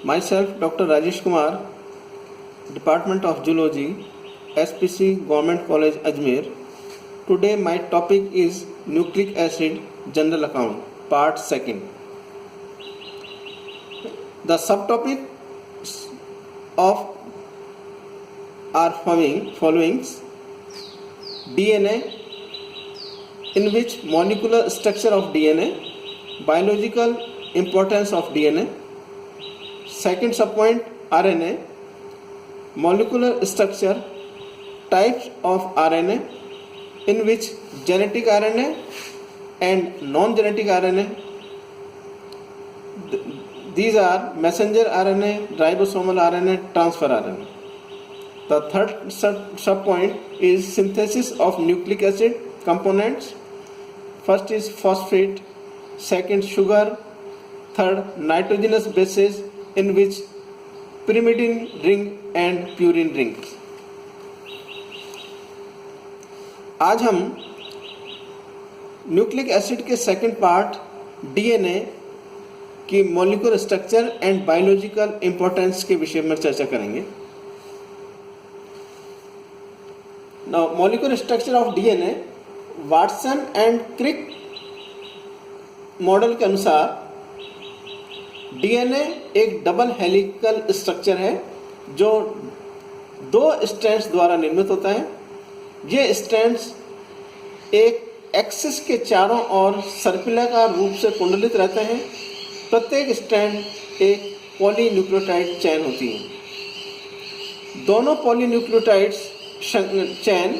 Myself, Dr. Rajesh Kumar, Department of Zoology, SPC Government College, Ajmer. Today my topic is Nucleic Acid General Account, Part 2. The subtopics of are following: DNA, in which molecular structure of DNA, biological importance of DNA. Second subpoint, RNA, molecular structure, types of RNA, in which genetic RNA and non-genetic RNA. These are messenger RNA, ribosomal RNA, transfer RNA. The third subpoint is synthesis of nucleic acid components. First is phosphate, second sugar, third nitrogenous bases, in which pyrimidine ring and purine ring. आज हम nucleic acid के second part DNA की molecular structure and biological importance के विषय में चर्चा करेंगे. Now molecular structure of DNA, Watson and Crick model के अनुसार डीएनए एक डबल हेलिकल स्ट्रक्चर है जो दो स्ट्रैंड्स द्वारा निर्मित होता है. ये स्ट्रैंड्स एक एक्सिस के चारों ओर सर्पिलाकार रूप से कुंडलित रहते हैं. प्रत्येक स्ट्रैंड एक पॉलीन्यूक्लियोटाइड चेन होती है. दोनों पॉलीन्यूक्लियोटाइड्स चेन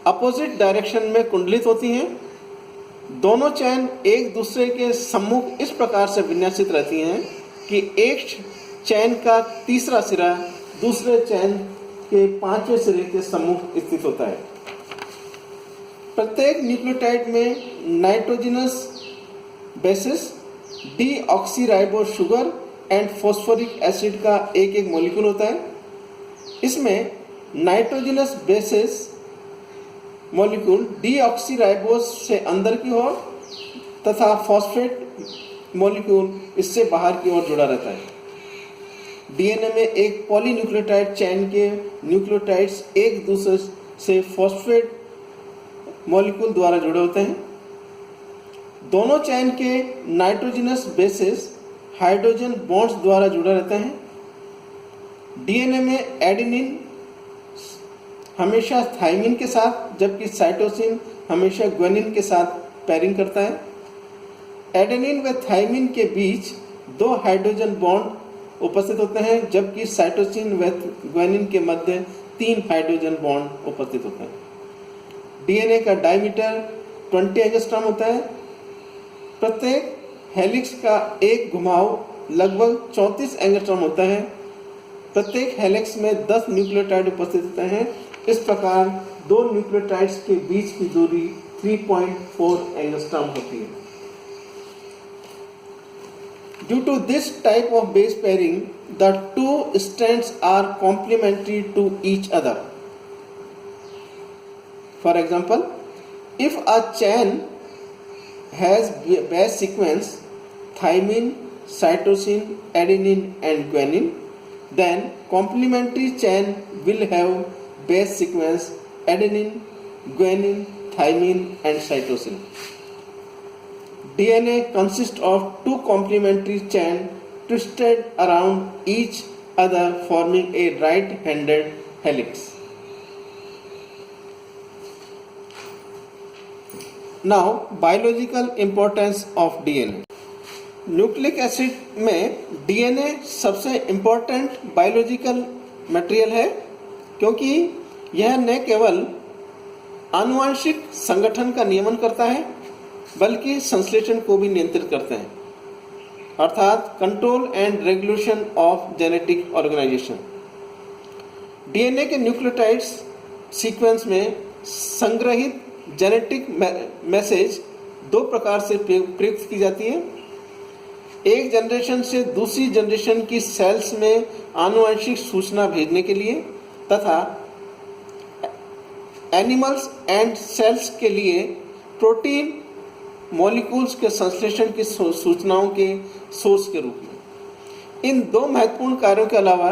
अपोजिट डायरेक्शन में कुंडलित होती हैं. दोनों चैन एक दूसरे के सम्मुख इस प्रकार से विन्यासित रहती हैं कि एक चैन का तीसरा सिरा दूसरे चैन के पांचवें सिरे के सम्मुख स्थित होता है. प्रत्येक न्यूक्लियोटाइड में nitrogenous bases, deoxyribo sugar and phosphoric acid का एक एक मॉलिक्यूल होता है. इसमें नाइट्रोजनस बेसिस मॉलिक्यूल डीऑक्सीराइबोस से अंदर की ओर तथा फॉस्फेट मॉलिक्यूल इससे बाहर की ओर जुड़ा रहता है. डीएनए में एक पॉलीन्यूक्लियोटाइड चेन के न्यूक्लियोटाइड्स एक दूसरे से फॉस्फेट मॉलिक्यूल द्वारा जुड़े होते हैं. दोनों चेन के नाइट्रोजनस बेसिस हाइड्रोजन बॉन्ड्स द्वारा जुड़े रहते हैं. डीएनए में एडेनिन हमेशा थाइमिन के साथ, जबकि साइटोसिन हमेशा ग्वानिन के साथ पैरिंग करता है. एडेनिन व थाइमिन के बीच दो हाइड्रोजन बॉन्ड उपस्थित होते हैं, जबकि साइटोसिन व ग्वानिन के मध्य 3 हाइड्रोजन बॉन्ड उपस्थित होते हैं. डीएनए का डायमीटर 20 एंगस्ट्रॉम होता है. प्रत्येक हेलिक्स का एक घुमाव लगभग 34 एंगस्ट्रॉम होता है. प्रत्येक हेलिक्स में 10 न्यूक्लियोटाइड उपस्थित होते हैं. इस प्रकार दो न्यूक्लियोटाइड्स के बीच की दूरी 3.4 एंगस्ट्रॉम होती है. Due to this type of base pairing, the two strands are complementary to each other. For example, if a chain has base sequence thymine, cytosine, adenine and guanine, then complementary chain will have base sequence adenine, guanine, thymine and cytosine. DNA consists of two complementary chains twisted around each other, forming a right-handed helix. Now, biological importance of DNA. Nucleic acid में DNA सबसे important biological material है, क्योंकि यह न केवल आनुवंशिक संगठन का नियमन करता है बल्कि संश्लेषण को भी नियंत्रित करते हैं, अर्थात control and regulation of genetic organisation. DNA के न्यूक्लियोटाइड्स सीक्वेंस में संग्रहित जेनेटिक मैसेज दो प्रकार से प्रयुक्त की जाती है. एक जनरेशन से दूसरी जनरेशन की सेल्स में आनुवंशिक सूचना भेजने के लिए तथा एनिमल्स एंड सेल्स के लिए प्रोटीन मॉलिक्यूल्स के संश्लेषण की सूचनाओं के सोर्स के रूप में. इन दो महत्वपूर्ण कार्यों के अलावा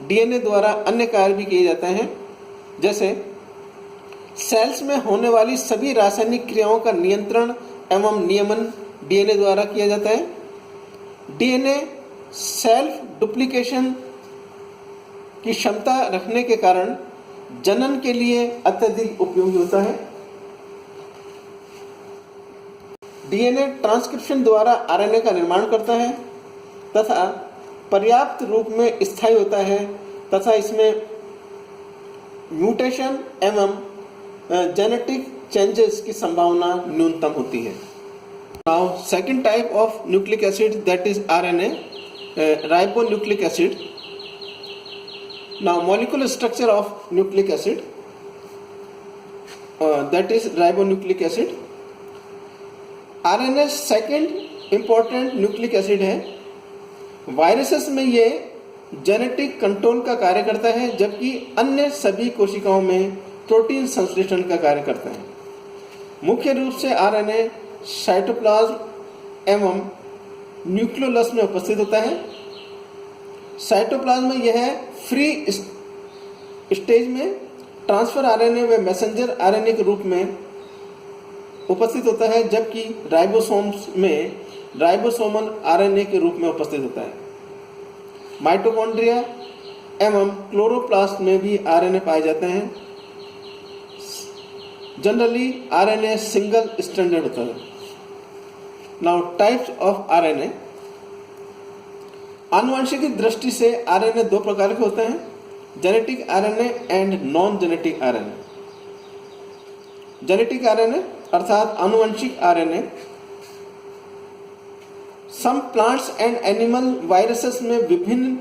डीएनए द्वारा अन्य कार्य भी किए जाते हैं, जैसे सेल्स में होने वाली सभी रासायनिक क्रियाओं का नियंत्रण एवं नियमन डीएनए द्वारा किया जाता है। डीएनए सेल्फ डुप्लीकेशन की क्षमता रखने के कारण जनन के लिए अत्यधिक उपयोगी होता है। डीएनए ट्रांसक्रिप्शन द्वारा आरएनए का निर्माण करता है तथा पर्याप्त रूप में स्थायी होता है तथा इसमें म्यूटेशन एवं जेनेटिक चेंजेस की संभावना न्यूनतम होती है। Now second type of nucleic acid that is RNA, ribonucleic acid. Now molecular structure of nucleic acid that is ribonucleic acid. RNA second important nucleic acid है। वायरसेस में ये जेनेटिक कंट्रोल का कार्य करता है, जबकि अन्य सभी कोशिकाओं में प्रोटीन संश्लेषण का कार्य करता है। मुख्य रूप से आरएनए साइटोप्लाज्म एवं न्यूक्लियोलस में उपस्थित होता है। साइटोप्लाज्म में यह फ्री स्टेज में ट्रांसफर आरएनए व मैसेंजर आरएनए के रूप में उपस्थित होता है, जबकि राइबोसोम्स में राइबोसोमल आरएनए के रूप में उपस्थित होता है। माइटोकॉन्ड्रिया एवं क्लोरोप्लास्ट में भी आरएनए पाए जाते हैं। जनरली आरएनए सिंगल स्ट्रैंडेड होता है। Now types of RNA. आनुवंशिक दृष्टि से आरएनए दो प्रकार के होते हैं, genetic RNA and non genetic RNA. Genetic RNA अर्थात आनुवंशिक RNA some plants and animal viruses में विभिन्न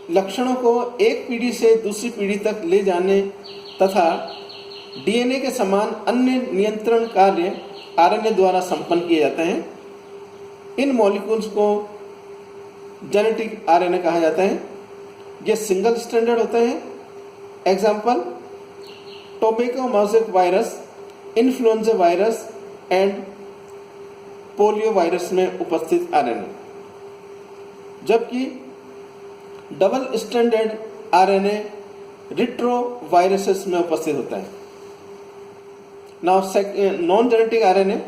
लक्षणों को एक पीढ़ी से दूसरी पीढ़ी तक ले जाने तथा डीएनए के समान अन्य नियंत्रण कार्य आरएनए द्वारा संपन्न किए जाते हैं। इन मॉलिक्यूल्स को जेनेटिक आरएनए कहा जाता है। ये सिंगल स्ट्रैंडेड होते हैं। Example tobacco mosaic virus, influenza virus and polio virus में उपस्थित आरएनए, जबकि double stranded RNA retro viruses में उपस्थित होता है। नाउ नॉन जेनेटिक आरएनए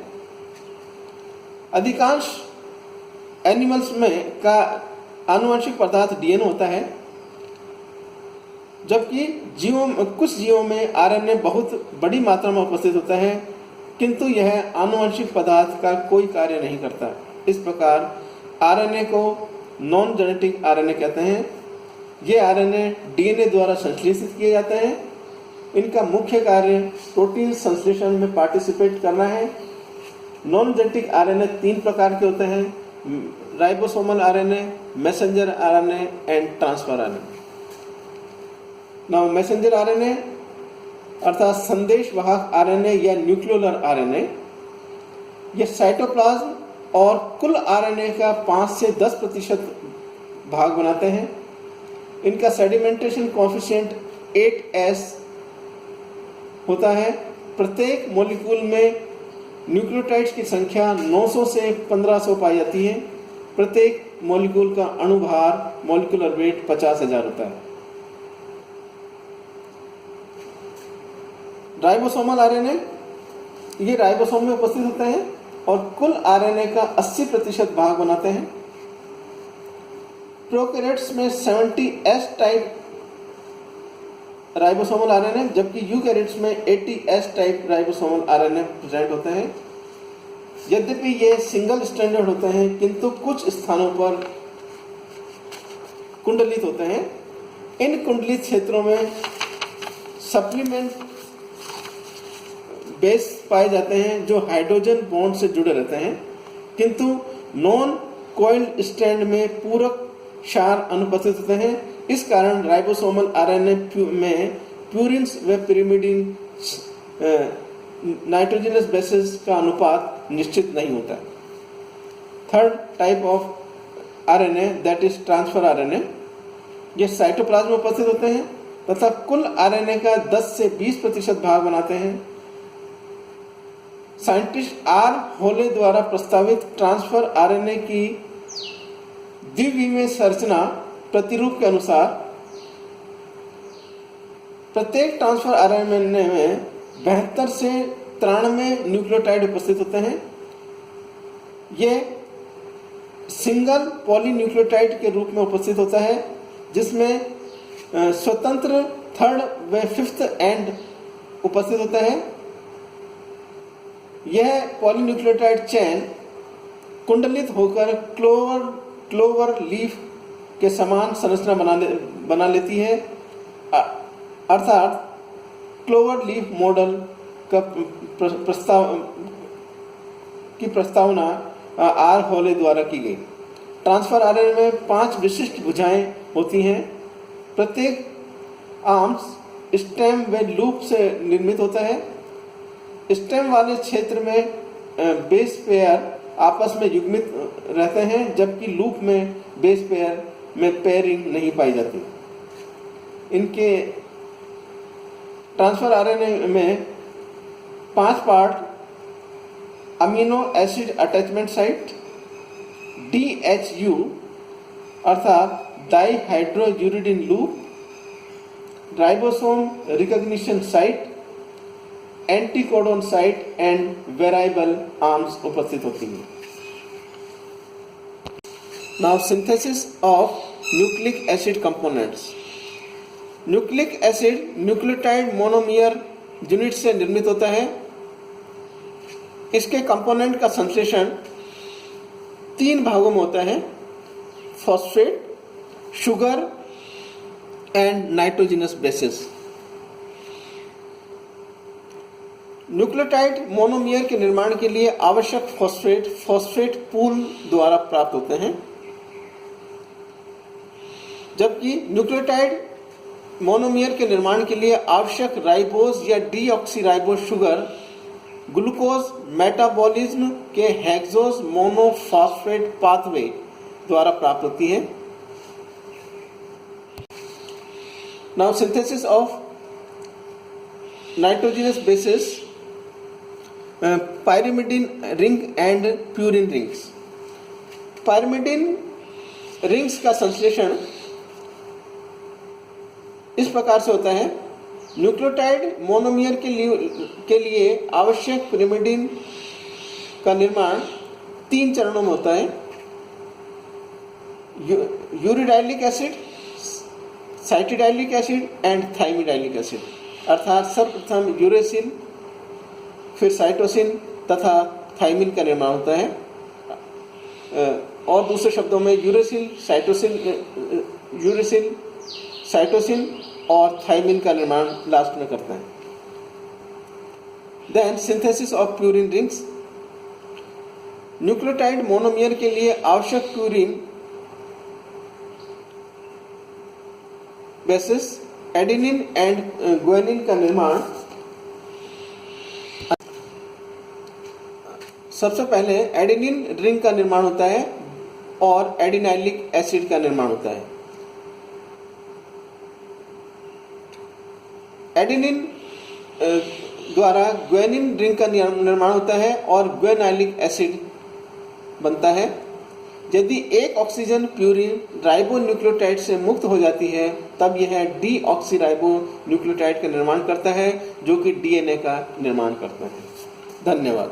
अधिकांश एनिमल्स में का आनुवंशिक पदार्थ डीएनए होता है, जबकि कुछ जीवों में आरएनए बहुत बड़ी मात्रा में उपस्थित होता है, किंतु यह आनुवंशिक पदार्थ का कोई कार्य नहीं करता। इस प्रकार आरएनए को नॉन जेनेटिक आरएनए कहते हैं। ये आरएनए डीएनए द्वारा संश्लेषित किए जाते हैं। इनका मुख्य कार्य प्रोटीन संश्लेषण में पार्टिसिपेट करना है। नॉन जेनेटिक आरएनए तीन प्रकार के होते हैं, ribosomal RNA, messenger RNA and transfer RNA. Now messenger RNA अर्थात संदेश वाहक आरएनए या न्यूक्लियोलर आरएनए, यह साइटोप्लाज्म और कुल आरएनए का 5 से 10% भाग बनाते हैं। इनका सेडिमेंटेशन कोएफिशिएंट 8s होता है। प्रत्येक मॉलिक्यूल में न्यूक्लियोटाइड्स की संख्या 900 से 1500 पाई जाती है। प्रत्येक मॉलिक्यूल का अणुभार मॉलिक्यूलर वेट 50,000 होता है। राइबोसोमल आरएनए ये राइबोसोम में उपस्थित होते हैं और कुल आरएनए का 80% भाग बनाते हैं। प्रोकैरियोट्स में 70s टाइप राइबोसोमल आरएनए, जबकि यूकैरियोट्स में 80s type ribosomal RNA present होते हैं। यद्यपि ये सिंगल स्ट्रैंडेड होते हैं, किंतु कुछ स्थानों पर कुंडलित होते हैं। इन कुंडलित क्षेत्रों में सप्लीमेंट बेस पाए जाते हैं जो हाइड्रोजन बॉन्ड से जुड़े रहते हैं, किंतु नॉन कॉइल्ड स्ट्रैंड में पूरक क्षार अनुपस्थित होते हैं। इस कारण राइबोसोमल आरएनए में प्यूरिन्स व पिरिमिडिन नाइट्रोजनस बेसेस का अनुपात निश्चित नहीं होता। Third type of RNA that is transfer RNA, ये साइटोप्लाज्म में उपस्थित होते हैं तथा कुल आरएनए का 10 से 20% भाग बनाते हैं। साइंटिस्ट आर होले द्वारा प्रस्तावित ट्रांसफर आरएनए की द्विविमीय संरचना प्रतिरूप के अनुसार प्रत्येक ट्रांसफर आरएनए में 72 से 93 न्यूक्लियोटाइड उपस्थित होते हैं। ये सिंगल पॉलीन्यूक्लियोटाइड के रूप में उपस्थित होता है, जिसमें स्वतंत्र थर्ड व फिफ्थ एंड उपस्थित होता है। यह पॉलीन्यूक्लियोटाइड चेन कुंडलित होकर क्लोवर लीफ के समान संरचना बना लेती है, अर्थात क्लोवर लीफ मॉडल का प्रस्तावना आर होले द्वारा की गई। ट्रांसफर आरएनए में 5 विशिष्ट भुजाएं होती हैं। प्रत्येक आर्म्स स्टेम व लूप से निर्मित होता है। स्टेम वाले क्षेत्र में बेस पेयर आपस में युग्मित रहते हैं, जबकि लूप में बेस पेयर में पेयरिंग नहीं पाई जाती। इनके ट्रांसफर आरएनए में 5 part amino acid attachment site, DHU अर्थात dihydrouridine loop, ribosome recognition site, anticodon site and variable arms उपस्थित होती हैं। Now synthesis of nucleic acid components. Nucleic acid nucleotide monomer unit से निर्मित होता है। इसके कंपोनेंट का संश्लेषण 3 भागों में होता है: phosphate, sugar and nitrogenous bases. Nucleotide monomer के निर्माण के लिए आवश्यक फॉस्फेट पूल द्वारा प्राप्त होते हैं, जबकि न्यूक्लियोटाइड मोनोमर के निर्माण के लिए आवश्यक राइबोज या डीऑक्सीराइबोज शुगर ग्लूकोज मेटाबॉलिज्म के हेक्सोज मोनोफॉस्फेट पाथवे द्वारा प्राप्त होती है। Now synthesis of nitrogenous bases, pyrimidine ring and purine rings. Pyrimidine rings का संश्लेषण इस प्रकार से होता है: न्यूक्लियोटाइड मोनोमर के लिए आवश्यक pyrimidine का निर्माण 3 चरणों में होता है: uridylic acid, cytidylic acid and thymidylic acid. अर्थात सर्वप्रथम यूरेसिल, फिर साइटोसिन तथा थाइमिन का निर्माण होता है, और दूसरे शब्दों में यूरेसिल, साइटोसिन और थाइमिन का निर्माण लास्ट में करता है। Then synthesis of purine rings. Nucleotide monomer के लिए आवश्यक purine bases adenine and guanine का निर्माण सबसे पहले एडेनिन रिंग का निर्माण होता है और एडिनाइलिक एसिड का निर्माण होता है। एडेनिन द्वारा ग्वानिन रिंग का निर्माण होता है और ग्वानाइलिक एसिड बनता है। यदि एक ऑक्सीजन प्यूरिन राइबो न्यूक्लियोटाइड से मुक्त हो जाती है, तब यह डीऑक्सीराइबो न्यूक्लियोटाइड का निर्माण करता है, जो कि डीएनए का निर्माण करता है। धन्यवाद।